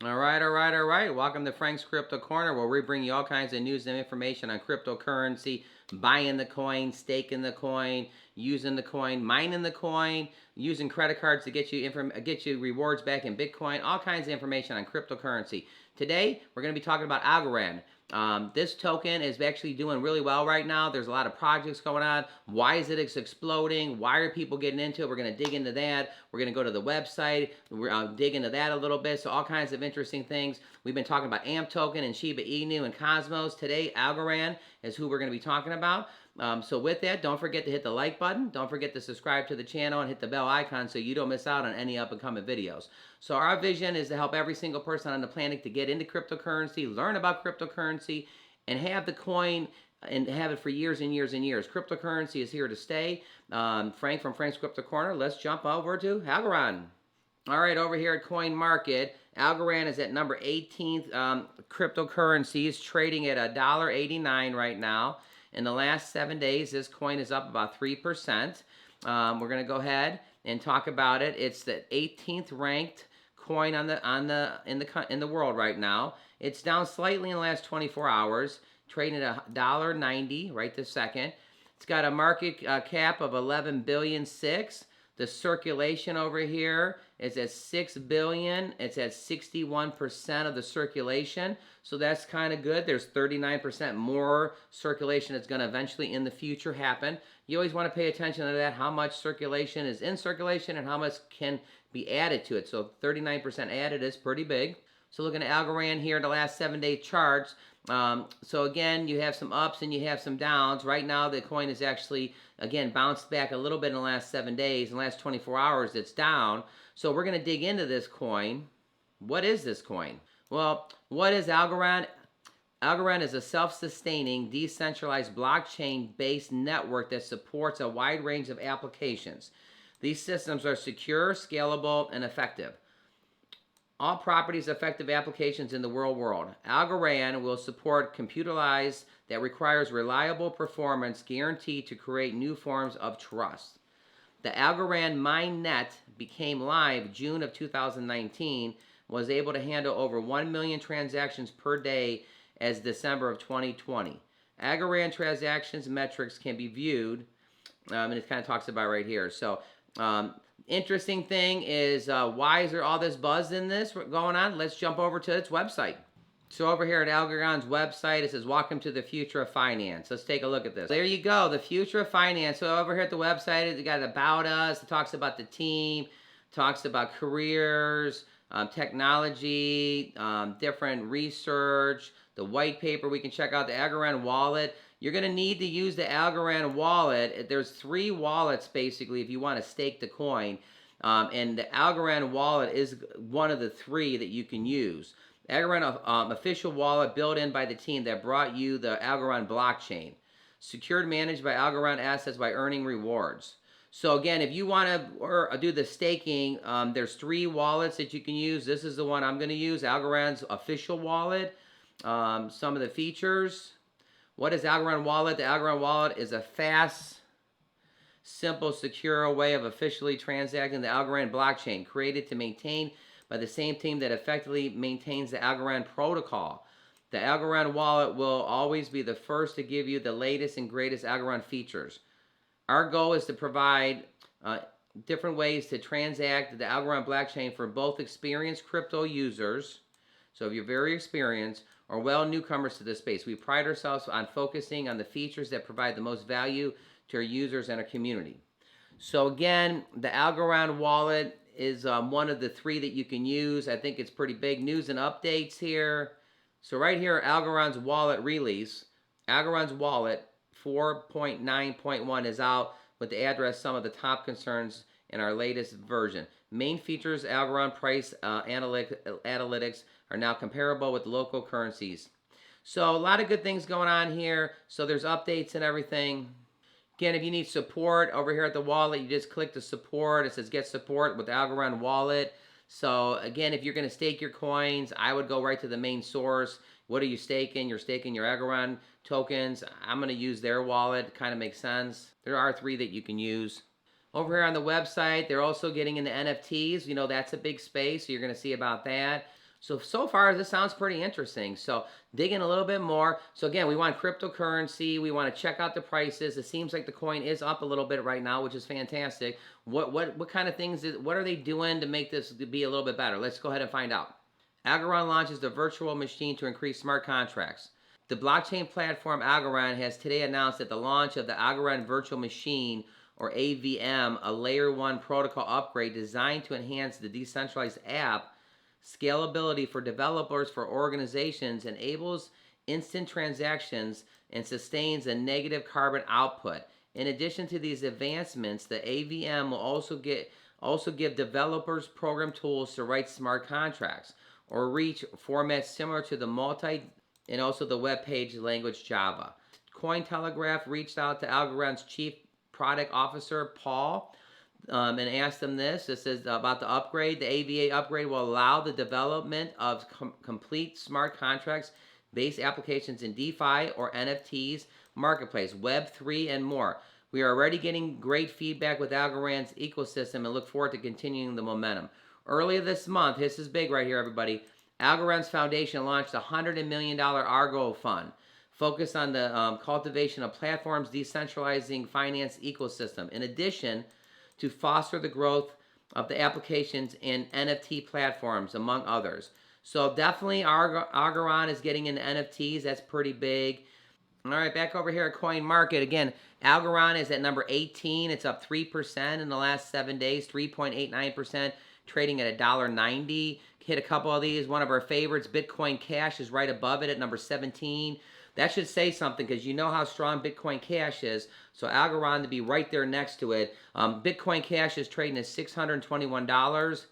All right. Welcome to Frank's Crypto Corner, where we bring you all kinds of news and information on cryptocurrency, buying the coin, staking the coin, using the coin, mining the coin, using credit cards to get you rewards back in Bitcoin, all kinds of information on cryptocurrency. Today, we're going to be talking about Algorand. This token is actually doing really well right now. There's a lot of projects going on. Why is it exploding? Why are people getting into it? We're going to dig into that. We're going to go to the website. We're dig into that a little bit. So all kinds of interesting things. We've been talking about AMP token and Shiba Inu and Cosmos. Today, Algorand is who we're going to be talking about. So with that, don't forget to hit the like button. Don't forget to subscribe to the channel and hit the bell icon so you don't miss out on any up and coming videos. So our vision is to help every single person on the planet to get into cryptocurrency, learn about cryptocurrency, and have the coin and have it for years and years and years. Cryptocurrency is here to stay. Frank from Frank's Crypto Corner. Let's jump over to Algorand. All right, over here at Coin Market, Algorand is at number 18th cryptocurrencies, trading at $1.89 right now. In the last 7 days, this coin is up about 3%. We're going to go ahead and talk about it. It's the 18th ranked coin in the world right now. It's down slightly in the last 24 hours, trading at $1.90 right this second. It's got a market cap of 11.6 billion. The circulation over here is at 6 billion. It's at 61% of the circulation. So that's kind of good. There's 39% more circulation that's going to eventually in the future happen. You always want to pay attention to that, how much circulation is in circulation and how much can be added to it. So 39% added is pretty big. So looking at Algorand here in the last 7-day charts. So again, you have some ups and you have some downs. Right now, the coin is actually, again, bounced back a little bit in the last 7 days. In the last 24 hours, it's down. So we're going to dig into this coin. What is this coin? Well, what is Algorand? Algorand is a self-sustaining, decentralized blockchain-based network that supports a wide range of applications. These systems are secure, scalable, and effective. All properties effective applications in the real world. Algorand will support computerized that requires reliable performance guaranteed to create new forms of trust. The Algorand mainnet became live June of 2019, was able to handle over 1 million transactions per day as December of 2020. Algorand transactions metrics can be viewed, and it kind of talks about right here. So, interesting thing is, why is there all this buzz in this going on? Let's jump over to its website. So over here at Algorand's website, it says, welcome to the future of finance. Let's take a look at this. There you go, the future of finance. So over here at the website, it got about us. It talks about the team, talks about careers, technology, different research, the white paper. We can check out the Algorand wallet. You're going to need to use the Algorand wallet. There's 3 wallets, basically, if you want to stake the coin. And the Algorand wallet is one of the 3 that you can use. Algorand official wallet built in by the team that brought you the Algorand blockchain. Secured, managed by Algorand assets by earning rewards. So again, if you want to do the staking, there's 3 wallets that you can use. This is the one I'm going to use, Algorand's official wallet. Some of the features. What is Algorand wallet? The Algorand wallet is a fast, simple, secure way of officially transacting the Algorand blockchain, created to maintain by the same team that effectively maintains the Algorand protocol. The Algorand wallet will always be the first to give you the latest and greatest Algorand features. Our goal is to provide different ways to transact the Algorand blockchain for both experienced crypto users, so if you're very experienced, or well newcomers to this space. We pride ourselves on focusing on the features that provide the most value to our users and our community. So again, the Algorand wallet is one of the 3 that you can use. I think it's pretty big. News and updates here. So right here, Algorand's wallet release. Algorand's wallet 4.9.1 is out with the address some of the top concerns in our latest version. Main features, Algorand price analytics are now comparable with local currencies. So a lot of good things going on here. So there's updates and everything. Again, if you need support over here at the wallet, you just click the support. It says get support with Algorand wallet. So again, if you're going to stake your coins, I would go right to the main source. What are you staking? You're staking your Algorand tokens. I'm going to use their wallet. Kind of makes sense. There are 3 that you can use. Over here on the website, they're also getting into NFTs. You know, that's a big space, so you're going to see about that. So far, this sounds pretty interesting. So digging a little bit more. So again, we want cryptocurrency. We want to check out the prices. It seems like the coin is up a little bit right now, which is fantastic. What kind of things, what are they doing to make this be a little bit better? Let's go ahead and find out. Algorand launches the virtual machine to increase smart contracts. The blockchain platform Algorand has today announced that the launch of the Algorand Virtual Machine, or AVM, a Layer 1 protocol upgrade designed to enhance the decentralized app scalability for developers for organizations, enables instant transactions, and sustains a negative carbon output. In addition to these advancements, the AVM will also give developers program tools to write smart contracts or reach formats similar to the and also the web page language Java. Cointelegraph reached out to Algorand's chief product officer, Paul, and asked him this. This is about the upgrade. The AVA upgrade will allow the development of complete smart contracts-based applications in DeFi or NFTs, marketplace, Web3, and more. We are already getting great feedback with Algorand's ecosystem and look forward to continuing the momentum. Earlier this month, this is big right here, everybody, Algorand's foundation launched a $100 million Argo fund focused on the cultivation of platforms decentralizing finance ecosystem. In addition, to foster the growth of the applications and NFT platforms, among others. So definitely Algorand is getting into NFTs. That's pretty big. All right, back over here at Coin Market. Again, Algorand is at number 18. It's up 3% in the last 7 days, 3.89%, trading at $1.90. Hit a couple of these. One of our favorites, Bitcoin Cash, is right above it at number 17. That should say something because you know how strong Bitcoin Cash is. So Algorand to be right there next to it. Bitcoin Cash is trading at $621.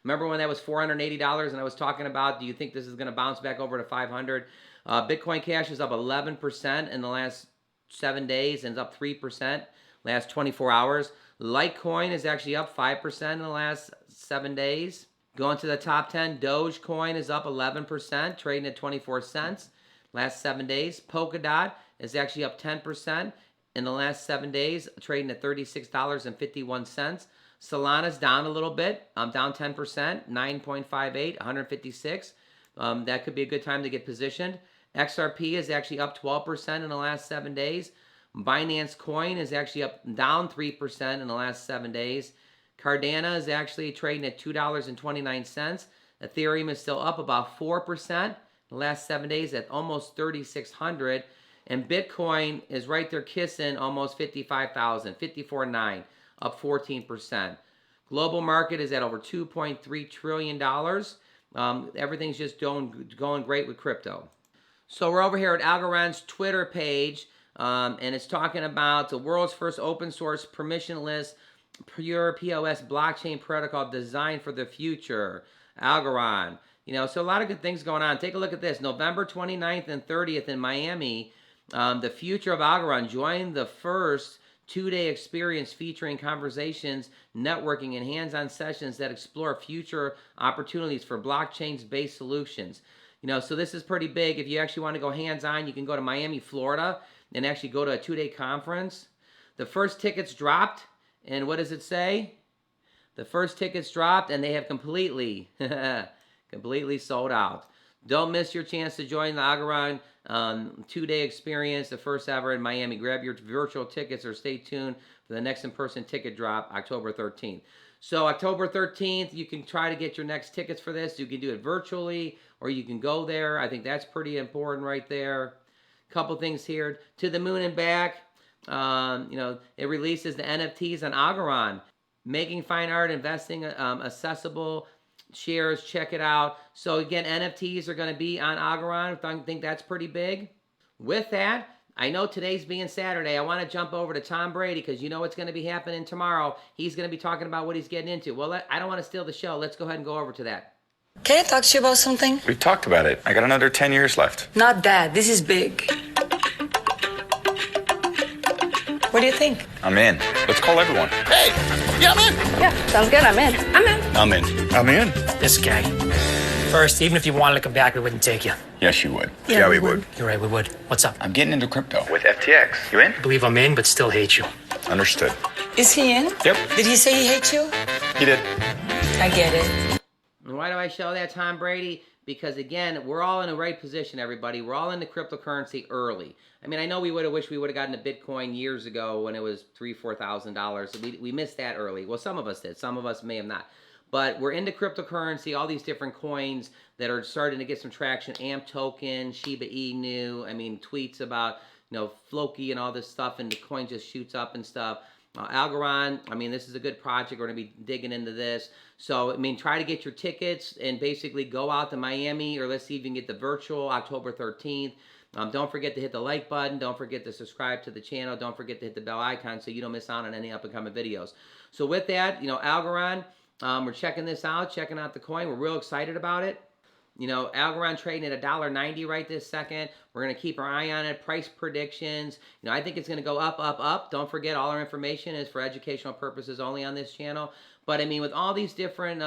Remember when that was $480 and I was talking about, do you think this is going to bounce back over to $500? Bitcoin Cash is up 11% in the last 7 days and is up 3% last 24 hours. Litecoin is actually up 5% in the last 7 days. Going to the top 10, Dogecoin is up 11%, trading at 24 cents. Last 7 days. Polkadot is actually up 10% in the last 7 days, trading at $36.51. Solana's down a little bit, down 10%, 9.58, 156. That could be a good time to get positioned. XRP is actually up 12% in the last 7 days. Binance Coin is actually down 3% in the last 7 days. Cardano is actually trading at $2.29. Ethereum is still up about 4%. The last 7 days at almost 3,600, and Bitcoin is right there kissing almost 55,000, 54.9, up 14%. Global market is at over $2.3 trillion. Everything's just going great with crypto. So we're over here at Algorand's Twitter page, and it's talking about the world's first open source permissionless pure POS blockchain protocol designed for the future. Algorand. You know, so a lot of good things going on. Take a look at this. November 29th and 30th in Miami, the future of Algorand joined the first 2-day experience featuring conversations, networking, and hands-on sessions that explore future opportunities for blockchain-based solutions. You know, so this is pretty big. If you actually want to go hands-on, you can go to Miami, Florida, and actually go to a 2-day conference. The first tickets dropped, and what does it say? The first tickets dropped, and they have completely sold out. Don't miss your chance to join the Algorand 2-day experience, the first ever in Miami. Grab your virtual tickets or stay tuned for the next in-person ticket drop, October 13th. So October 13th, you can try to get your next tickets for this. You can do it virtually or you can go there. I think that's pretty important right there. Couple things here. To the moon and back. You know, it releases the NFTs on Algorand. Making fine art, investing accessible shares, check it out. So again, NFTs are going to be on Algorand. I think that's pretty big. With that, I know today's being Saturday. I want to jump over to Tom Brady because you know what's going to be happening tomorrow. He's going to be talking about what he's getting into. Well, I don't want to steal the show. Let's go ahead and go over to that. Can I talk to you about something? We've talked about it. I got another 10 years left. Not that. This is big. What do you think? I'm in. Let's call everyone. Hey, yeah, I'm in. Yeah, sounds good. I'm in. I'm in. I'm in. I'm in. This guy. First, even if you wanted to come back, we wouldn't take you. Yes, you would. Yeah, we would. You're right, we would. What's up? I'm getting into crypto with FTX. You in? I believe I'm in, but still hate you. Understood. Is he in? Yep. Did he say he hates you? He did. I get it. And why do I show that, Tom Brady? because again, we're all in the right position, everybody. We're all into cryptocurrency early. I mean, I know we would have wished we would have gotten to Bitcoin years ago when it was $3,000-$4,000. We missed that early. Well, some of us did. Some of us may have not. But we're into cryptocurrency, all these different coins that are starting to get some traction. AMP token, Shiba Inu. I mean, tweets about, Floki and all this stuff, and the coin just shoots up and stuff. Algorand, I mean, this is a good project. We're going to be digging into this. So, I mean, try to get your tickets and basically go out to Miami, or let's see if you can get the virtual October 13th. Don't forget to hit the like button. Don't forget to subscribe to the channel. Don't forget to hit the bell icon so you don't miss out on any up-and-coming videos. So with that, Algorand, we're checking this out, checking out the coin. We're real excited about it. Algorand trading at $1.90 right this second. We're going to keep our eye on it. Price predictions. I think it's going to go up, up, up. Don't forget, all our information is for educational purposes only on this channel. But, I mean, with all these different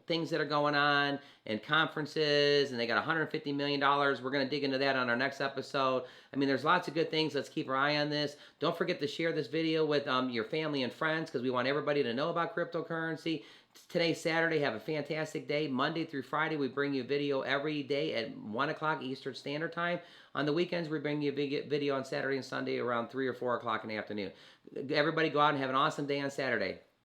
things that are going on and conferences, and they got $150 million. We're going to dig into that on our next episode. I mean, there's lots of good things. Let's keep our eye on this. Don't forget to share this video with your family and friends, because we want everybody to know about cryptocurrency. Today's Saturday. Have a fantastic day. Monday through Friday, we bring you a video every day at 1 o'clock Eastern Standard Time. On the weekends, we bring you a video on Saturday and Sunday around 3 or 4 o'clock in the afternoon. Everybody go out and have an awesome day on Saturday.